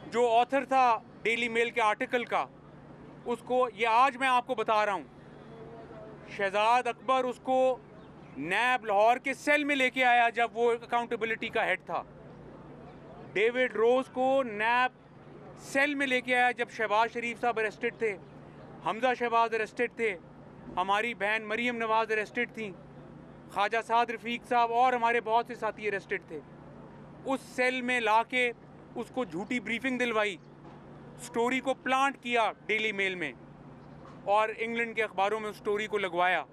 जो ऑथर था daily mail के आर्टिकल का, उसको ये आज मैं आपको बता रहा हूँ, शहजाद अकबर उसको नैब लाहौर के सेल में लेके आया जब वो अकाउंटेबिलिटी का हेड था। डेविड रोज को नैब सेल में लेके आया जब शहबाज शरीफ साहब अरेस्टेड थे, हमजा शहबाज अरेस्टेड थे, हमारी बहन मरीम नवाज अरेस्टेड थी, ख्वाजा साद रफ़ीक साहब और हमारे बहुत से साथी अरेस्टेड थे। उस सेल में लाके उसको झूठी ब्रीफिंग दिलवाई, स्टोरी को प्लांट किया डेली मेल में और इंग्लैंड के अखबारों में उस स्टोरी को लगवाया।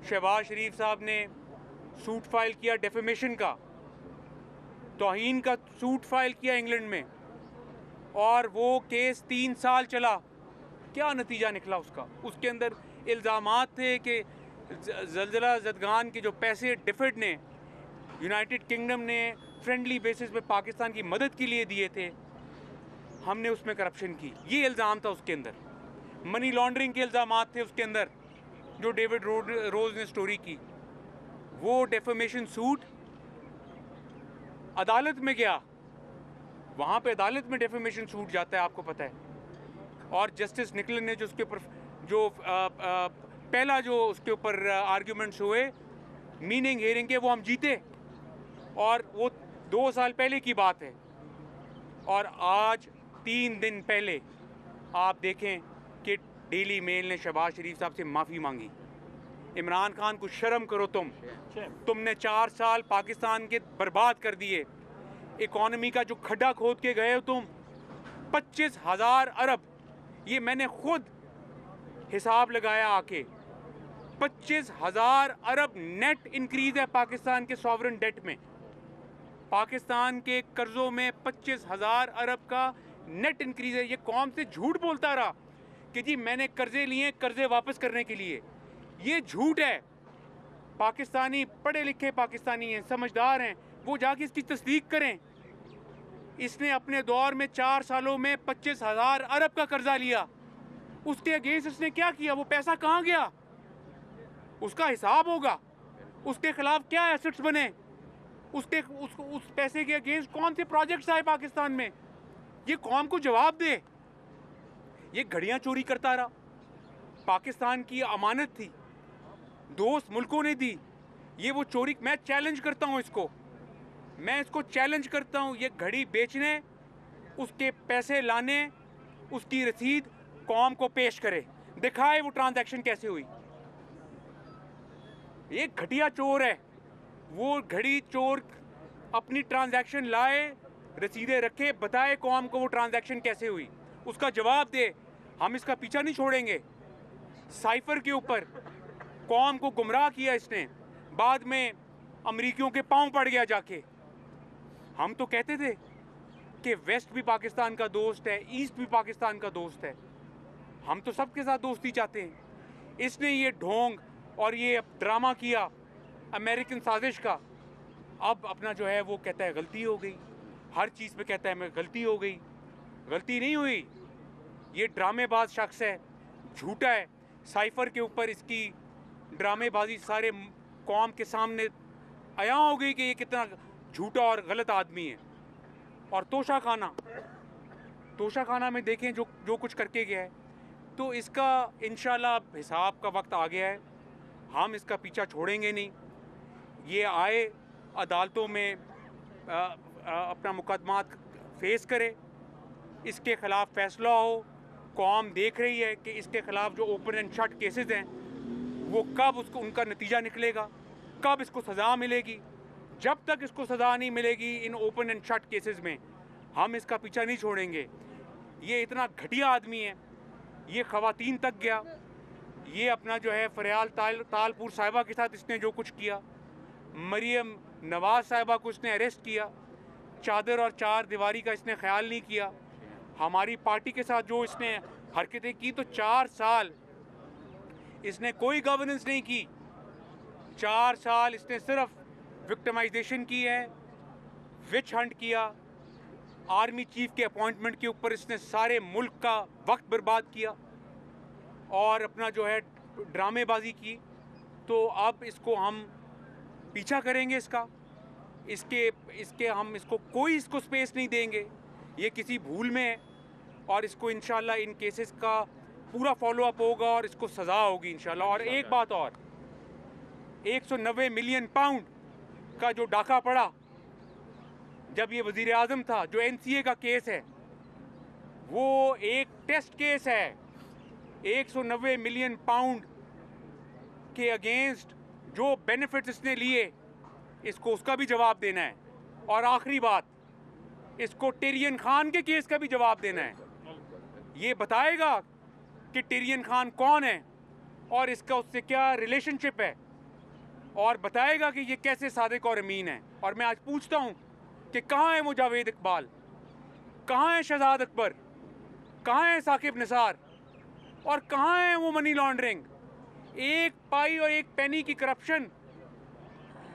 शहबाज शरीफ साहब ने सूट फाइल किया डेफेमेशन का, तौहीन का सूट फाइल किया इंग्लैंड में, और वो केस 3 साल चला। क्या नतीजा निकला उसका? उसके अंदर इल्ज़ामात थे कि ज़लज़ला ज़दगान के जो पैसे डिफिड ने, यूनाइटेड किंगडम ने फ्रेंडली बेसिस पे पाकिस्तान की मदद के लिए दिए थे, हमने उसमें करप्शन की, ये इल्ज़ाम था उसके अंदर। मनी लॉन्ड्रिंग के इल्ज़ामात थे उसके अंदर जो डेविड रोज ने स्टोरी की। वो डेफेमेशन सूट अदालत में गया, वहाँ पे अदालत में डेफेमेशन सूट जाता है, आपको पता है। और जस्टिस निकलन ने जो उसके ऊपर जो पहला जो उसके ऊपर आर्ग्यूमेंट्स हुए मीनिंग हेयरिंग के, वो हम जीते, और वो 2 साल पहले की बात है। और आज 3 दिन पहले आप देखें कि डेली मेल ने शहबाज शरीफ साहब से माफ़ी मांगी। इमरान खान को शर्म करो तुमने 4 साल पाकिस्तान के बर्बाद कर दिए। इकॉनमी का जो खड्डा खोद के गए हो तुम, 25,000 अरब, ये मैंने खुद हिसाब लगाया आके, 25,000 अरब नेट इंक्रीज है पाकिस्तान के सॉवरेन डेट में। पाकिस्तान के कर्जों में 25,000 अरब का नेट इंक्रीज है। ये कौम से झूठ बोलता रहा कि जी मैंने कर्जे लिए कर्जे वापस करने के लिए, ये झूठ है। पाकिस्तानी पढ़े लिखे पाकिस्तानी हैं, समझदार हैं, वो जाके इसकी तस्दीक करें। इसने अपने दौर में 4 सालों में 25,000 अरब का कर्जा लिया, उसके अगेंस्ट इसने क्या किया? वो पैसा कहाँ गया? उसका हिसाब होगा। उसके खिलाफ क्या एसेट्स बने, उस पैसे के अगेंस्ट कौन से प्रोजेक्ट्स आए पाकिस्तान में, ये कौम को जवाब दे। ये घड़ियां चोरी करता रहा, पाकिस्तान की अमानत थी, दोस्त मुल्कों ने दी, ये वो चोरी। मैं चैलेंज करता हूँ इसको, मैं इसको चैलेंज करता हूँ, ये घड़ी बेचने, उसके पैसे लाने, उसकी रसीद कौम को पेश करे, दिखाए वो ट्रांजैक्शन कैसे हुई। ये घटिया चोर है, वो घड़ी चोर अपनी ट्रांजैक्शन लाए, रसीदें रखे, बताए कौम को वो ट्रांजैक्शन कैसे हुई, उसका जवाब दे। हम इसका पीछा नहीं छोड़ेंगे। साइफर के ऊपर कौम को गुमराह किया इसने, बाद में अमरीकियों के पांव पड़ गया जाके। हम तो कहते थे कि वेस्ट भी पाकिस्तान का दोस्त है, ईस्ट भी पाकिस्तान का दोस्त है, हम तो सबके साथ दोस्ती चाहते हैं। इसने ये ढोंग और ये ड्रामा किया अमेरिकन साजिश का। अब अपना जो है वो कहता है गलती हो गई, हर चीज़ पे कहता है मैं गलती हो गई। गलती नहीं हुई, ये ड्रामेबाज शख्स है, झूठा है। साइफर के ऊपर इसकी ड्रामेबाजी सारे कौम के सामने आया हो गई कि ये कितना झूठा और गलत आदमी है। और तोशा खाना में देखें जो कुछ करके गया है, तो इसका इंशाल्लाह हिसाब का वक्त आ गया है। हम इसका पीछा छोड़ेंगे नहीं। ये आए अदालतों में अपना मुकदमात फेस करे, इसके ख़िलाफ़ फैसला हो। कौम देख रही है कि इसके ख़िलाफ़ जो ओपन एंड शट केसेस हैं वो कब उनका नतीजा निकलेगा, कब इसको सज़ा मिलेगी। जब तक इसको सज़ा नहीं मिलेगी in open and shut cases में, हम इसका पीछा नहीं छोड़ेंगे। ये इतना घटिया आदमी है, ये ख़वातीन तक गया, ये अपना जो है फरियाल तालपुर साहिबा के साथ इसने जो कुछ किया, मरीम नवाज साहिबा को इसने अरेस्ट किया, चादर और चार दीवारी का इसने ख्याल नहीं किया। हमारी पार्टी के साथ जो इसने हरकतें की, तो 4 साल इसने कोई गवर्नेंस नहीं की। 4 साल इसने सिर्फ विक्टिमाइजेशन की है, विच हंट किया, आर्मी चीफ के अपॉइंटमेंट के ऊपर इसने सारे मुल्क का वक्त बर्बाद किया और अपना जो है ड्रामेबाजी की। तो अब इसको हम पीछा करेंगे इसका, इसके हम इसको कोई स्पेस नहीं देंगे। ये किसी भूल में है और इसको इंशाल्लाह इन केसेस का पूरा फॉलो अप होगा और इसको सज़ा होगी इंशाल्लाह। और एक बात और, 190 मिलियन पाउंड का जो डाका पड़ा जब ये वज़ीर आज़म था, जो NCA का केस है वो एक टेस्ट केस है। 190 मिलियन पाउंड के अगेंस्ट जो बेनिफिट्स इसने लिए, इसको उसका भी जवाब देना है। और आखिरी बात, इसको टिरियन खान के केस का भी जवाब देना है। ये बताएगा कि टिरियन खान कौन है और इसका उससे क्या रिलेशनशिप है, और बताएगा कि ये कैसे सादिक और अमीन है। और मैं आज पूछता हूँ कि कहाँ है वो जावेद इकबाल, कहाँ है शहजाद अकबर, कहाँ है साकिब निसार, और कहाँ है वो मनी लॉन्ड्रिंग। एक पाई और एक पेनी की करप्शन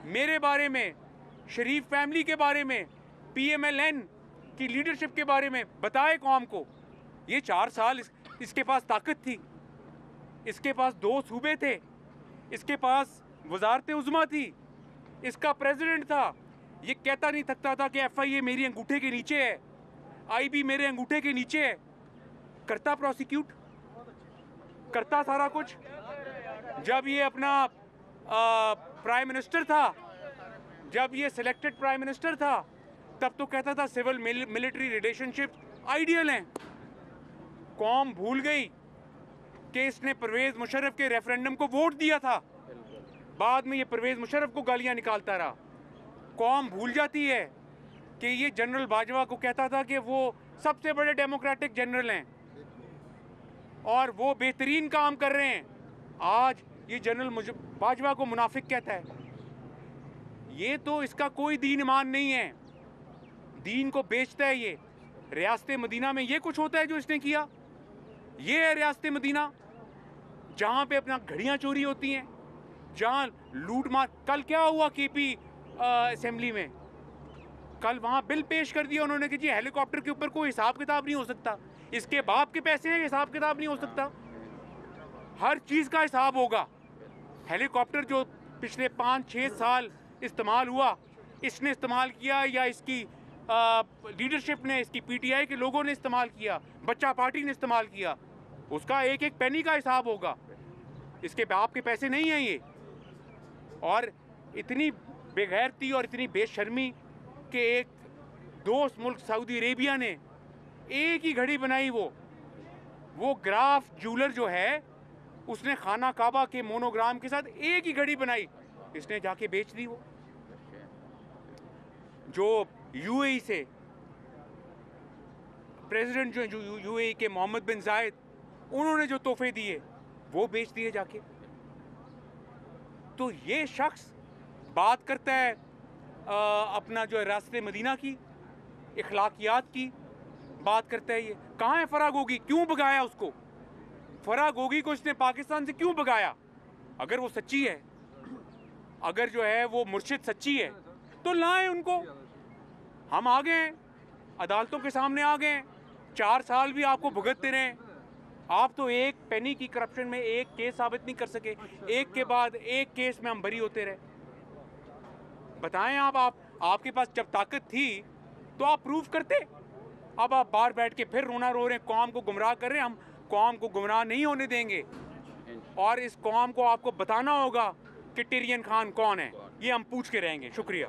मेरे बारे में, शरीफ फैमिली के बारे में, PMLN की लीडरशिप के बारे में बताए कौम को। ये 4 साल इसके पास ताकत थी, इसके पास 2 सूबे थे, इसके पास वजारत उज़्मा थी, इसका प्रेसिडेंट था। ये कहता नहीं थकता था कि FIA मेरी अंगूठे के नीचे है, IB मेरे अंगूठे के नीचे है। करता प्रोसिक्यूट, करता सारा कुछ। जब ये अपना प्राइम मिनिस्टर था, जब ये सिलेक्टेड प्राइम मिनिस्टर था, तब तो कहता था सिविल मिलिट्री रिलेशनशिप आइडियल हैं। कौम भूल गई कि इसने परवेज़ मुशर्रफ के रेफरेंडम को वोट दिया था, बाद में ये परवेज़ मुशर्रफ को गालियां निकालता रहा। कौम भूल जाती है कि ये जनरल बाजवा को कहता था कि वो सबसे बड़े डेमोक्रेटिक जनरल हैं और वो बेहतरीन काम कर रहे हैं। आज ये जनरल बाजवा को मुनाफिक कहता है। ये तो इसका कोई दीन ईमान नहीं है, दीन को बेचता है ये। रियासत मदीना में ये कुछ होता है जो इसने किया। ये है रियासत मदीना जहाँ पे अपना घड़ियाँ चोरी होती हैं, जहाँ लूट मार। कल क्या हुआ KP असेंबली में, कल वहाँ बिल पेश कर दिया उन्होंने कि जी हेलीकॉप्टर के ऊपर कोई हिसाब किताब नहीं हो सकता, इसके बाप के पैसे हैं, हिसाब किताब नहीं हो सकता। हर चीज़ का हिसाब होगा। हेलीकॉप्टर जो पिछले 5-6 साल इस्तेमाल हुआ, इसने इस्तेमाल किया या इसकी लीडरशिप ने, इसकी PTI के लोगों ने इस्तेमाल किया, बच्चा पार्टी ने इस्तेमाल किया, उसका एक एक पेनी का हिसाब होगा। इसके बाप के पैसे नहीं हैं ये। और इतनी बेगैरती और इतनी बेशर्मी कि एक दोस्त मुल्क सऊदी अरेबिया ने एक ही घड़ी बनाई, वो ग्राफ ज्वेलर जो है उसने खाना काबा के मोनोग्राम के साथ एक ही घड़ी बनाई, इसने जाके बेच दी। वो जो UAE से प्रेसिडेंट जो UAE के मोहम्मद बिन जायद, उन्होंने जो तोहफे दिए वो बेच दिए जाके। तो ये शख्स बात करता है अपना जो रास्ते मदीना की, इखलाकियात की बात करता है। ये कहाँ है फराह गोगी, क्यों भगाया उसको? फराह गोगी को इसने पाकिस्तान से क्यों भगाया? अगर वो सच्ची है, अगर जो है वो मुर्शिद सच्ची है तो लाएं उनको। हम आ गए हैं, अदालतों के सामने आ गए हैं, 4 साल भी आपको भुगतते रहे। आप तो एक पेनी की करप्शन में एक केस साबित नहीं कर सके, एक के बाद एक केस में हम बरी होते रहे। बताएं आपके पास जब ताकत थी तो आप प्रूव करते। अब आप बाहर बैठ के फिर रोना रो रहे हैं, कौम को गुमराह कर रहे हैं। हम कौम को गुमराह नहीं होने देंगे और इस कौम को आपको बताना होगा कि टिरियन खान कौन है। ये हम पूछ के रहेंगे। शुक्रिया।